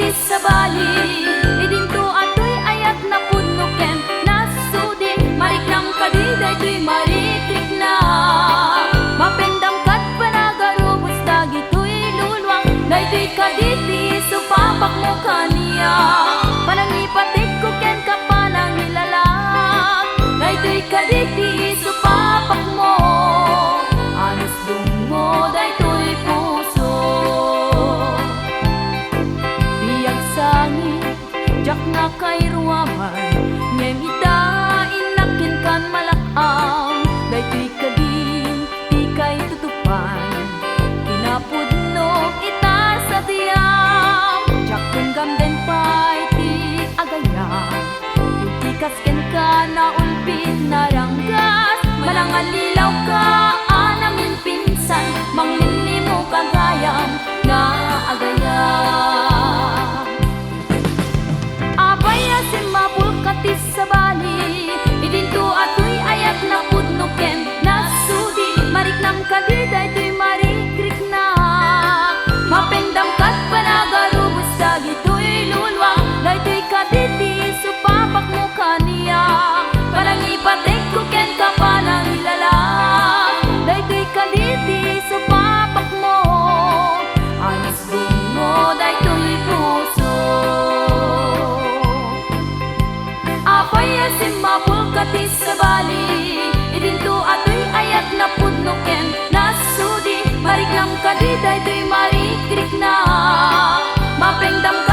katis sa bali. Idinto atoy ayat na punuken nasudi. Mariknam kadiday tuy maritik na. Mapendam kat panagarubos dagitoy lulwang. Daytoy kaditi supapak mo kaniya. Panangipatik ko ken kapanang nilalak. Daytoy kaditi supapak mo. Anos dungo daytoy puso. Biyag sangit jak na kay ruwaman. Ngem ita inakin kan malakam. Daytoy kadin di kay tutupan. Kinapudno ita sa diyam. Jak tunggam den pay ti agayan. Tutikas ken ka na ulpit na ranggas. Malangan lilaw ka anangin pinsan. Manglili mo kagayam na agayan. Abaya si mabul katis sa bali. Idinto atoy ayat na pudnuken nasudi. Mariknam kadiday tuy marikrik na. Mapendam kat panagarubos dagitoy lulwang. Daytoy kaditi supapak mo kaniya. Panangipatik ko ken kapanang ilalak. Daytoy kaditi supapak mo. Anos dungo daytoy puso. Apaya si mabul katis sa bali. Idinto atoy ayat na pudnuken nasudi. Mariknam kadiday tuy marikrik na. Mapengdam ka